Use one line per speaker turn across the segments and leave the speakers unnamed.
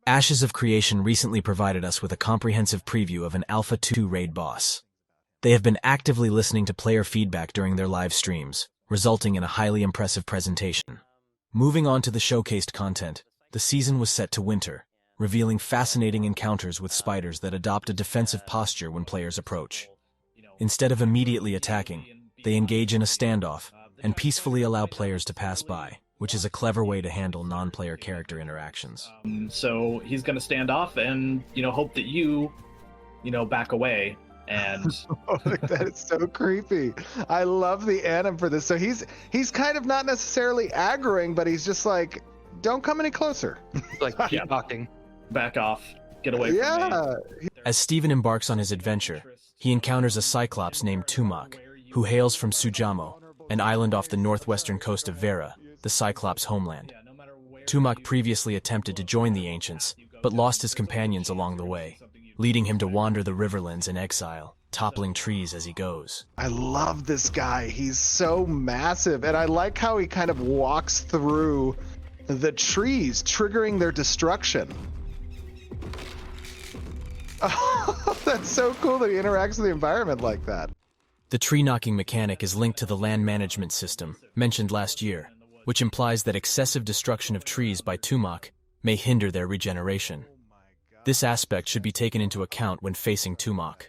Ahes of Creation recently provided us with a comprehensive preview of an Alpha 2 raid boss. They have been actively listening to player feedback during their live streams, resulting in a highly impressive presentation. Moving on to the showcased content, the season was set to winter, revealing fascinating encounters with spiders that adopt a defensive posture when players approach. Instead of immediately attacking, they engage in a standoff and peacefully allow players to pass by, which is a clever way to handle non-player character interactions.
So he's going to stand off and, hope that you back away. And
that is so creepy. I love the anim for this. So he's kind of not necessarily aggroing, but he's just like, don't come any closer.
Like keep talking.
Back off. Get away from me.
As Steven embarks on his adventure, he encounters a Cyclops named Tumok, who hails from Sujamo, an island off the northwestern coast of Vera, the Cyclops' homeland. Tumok previously attempted to join the Ancients, but lost his companions along the way, leading him to wander the Riverlands in exile, toppling trees as he goes.
I love this guy. He's so massive, and I like how he kind of walks through the trees, triggering their destruction. Oh, that's so cool that he interacts with the environment like that.
The tree-knocking mechanic is linked to the land management system, mentioned last year, which implies that excessive destruction of trees by Tumok may hinder their regeneration. This aspect should be taken into account when facing Tumok.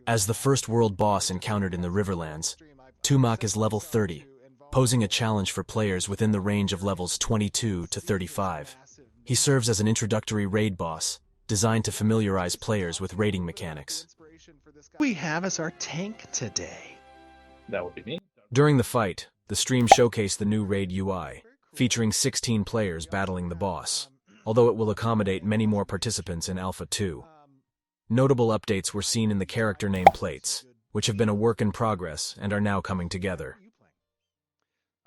As the first world boss encountered in the Riverlands, Tumok is level 30, posing a challenge for players within the range of levels 22 to 35. He serves as an introductory raid boss, designed to familiarize players with raiding mechanics.
We have as our tank today.
That would be me.
During the fight, the stream showcased the new raid UI, featuring 16 players battling the boss, although it will accommodate many more participants in Alpha 2. Notable updates were seen in the character name plates, which have been a work in progress and are now coming together.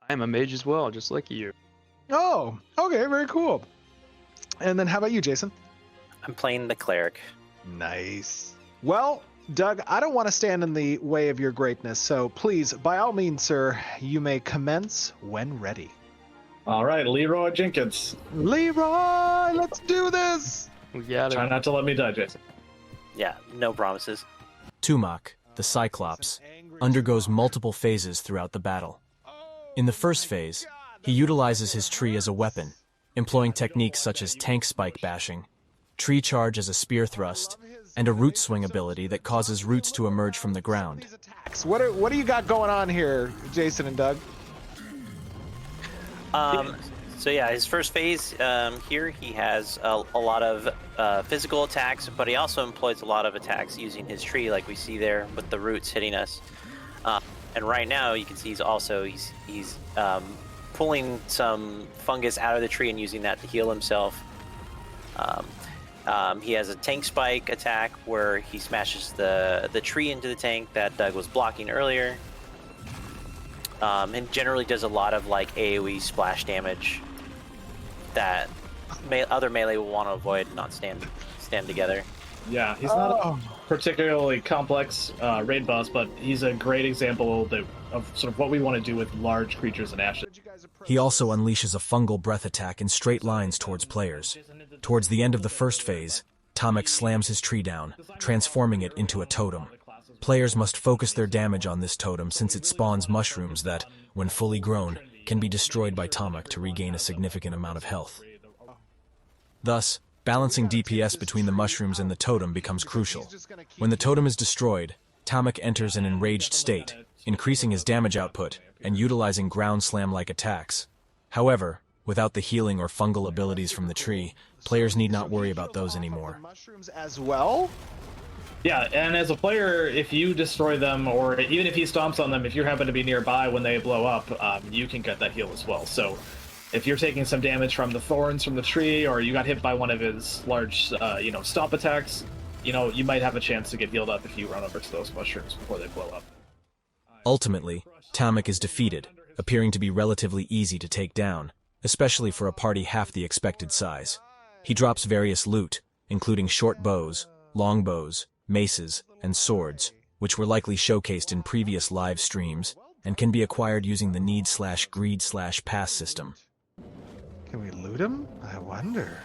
I am a mage as well, just like you.
Oh, okay, very cool. And then how about you, Jason?
I'm playing the cleric.
Nice. Well, Doug, I don't want to stand in the way of your greatness, so please, by all means, sir, you may commence when ready.
All right, Leeroy Jenkins.
Leeroy, let's do this!
We got it.
Try not to let me die, Jason.
Yeah, no promises.
Tumok, the Cyclops, undergoes multiple phases throughout the battle. In the first phase, he utilizes his tree as a weapon, employing techniques such as tank spike bashing, tree charge as a spear thrust, and a root swing ability that causes roots to emerge from the ground.
What do you got going on here, Jason and Doug?
So yeah, his first phase here, he has a lot of physical attacks, but he also employs a lot of attacks using his tree, like we see there with the roots hitting us. And right now, you can see he's pulling some fungus out of the tree and using that to heal himself. He has a tank spike attack where he smashes the tree into the tank that Doug was blocking earlier. And generally does a lot of like AoE splash damage that other melee will want to avoid and not stand together.
Yeah, he's not a particularly complex raid boss, but he's a great example of sort of what we want to do with large creatures in Ashes.
He also unleashes a fungal breath attack in straight lines towards players. Towards the end of the first phase, Tumok slams his tree down, transforming it into a totem. Players must focus their damage on this totem since it spawns mushrooms that, when fully grown, can be destroyed by Tumok to regain a significant amount of health. Thus, balancing DPS between the mushrooms and the totem becomes crucial. When the totem is destroyed, Tumok enters an enraged state, increasing his damage output and utilizing ground slam-like attacks. However, without the healing or fungal abilities from the tree, players need not worry about those anymore.
Mushrooms as well?
Yeah, and as a player, if you destroy them, or even if he stomps on them, if you happen to be nearby when they blow up, you can get that heal as well. So if you're taking some damage from the thorns from the tree, or you got hit by one of his large, stomp attacks, you might have a chance to get healed up if you run over to those mushrooms before they blow up.
Ultimately, Tumok is defeated, appearing to be relatively easy to take down, especially for a party half the expected size. He drops various loot, including short bows, long bows, maces, and swords, which were likely showcased in previous live streams, and can be acquired using the need/greed/pass system.
Can we loot him? I wonder.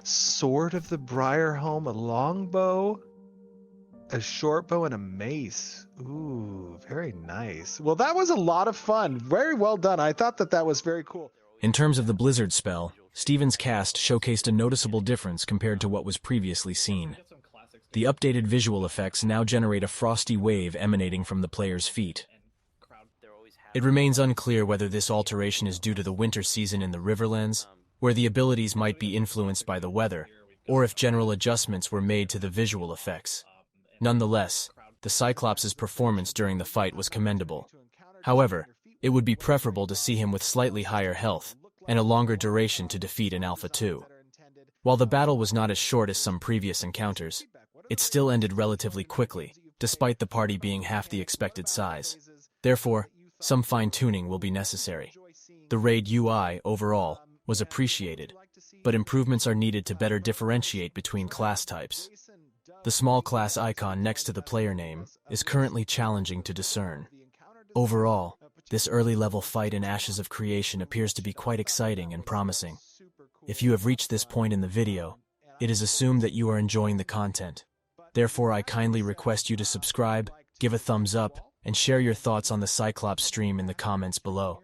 Sword of the Briarholm, a longbow, a short bow, and a mace. Ooh, very nice. Well, that was a lot of fun. Very well done. I thought that was very cool.
In terms of the Blizzard spell, Steven's cast showcased a noticeable difference compared to what was previously seen. The updated visual effects now generate a frosty wave emanating from the player's feet. It remains unclear whether this alteration is due to the winter season in the Riverlands, where the abilities might be influenced by the weather, or if general adjustments were made to the visual effects. Nonetheless, the Cyclops' performance during the fight was commendable. However, it would be preferable to see him with slightly higher health and a longer duration to defeat in Alpha 2. While the battle was not as short as some previous encounters, it still ended relatively quickly, despite the party being half the expected size. Therefore, some fine-tuning will be necessary. The raid UI, overall, was appreciated, but improvements are needed to better differentiate between class types. The small class icon next to the player name is currently challenging to discern. Overall, this early-level fight in Ashes of Creation appears to be quite exciting and promising. If you have reached this point in the video, it is assumed that you are enjoying the content. Therefore, I kindly request you to subscribe, give a thumbs up, and share your thoughts on the Cyclops stream in the comments below.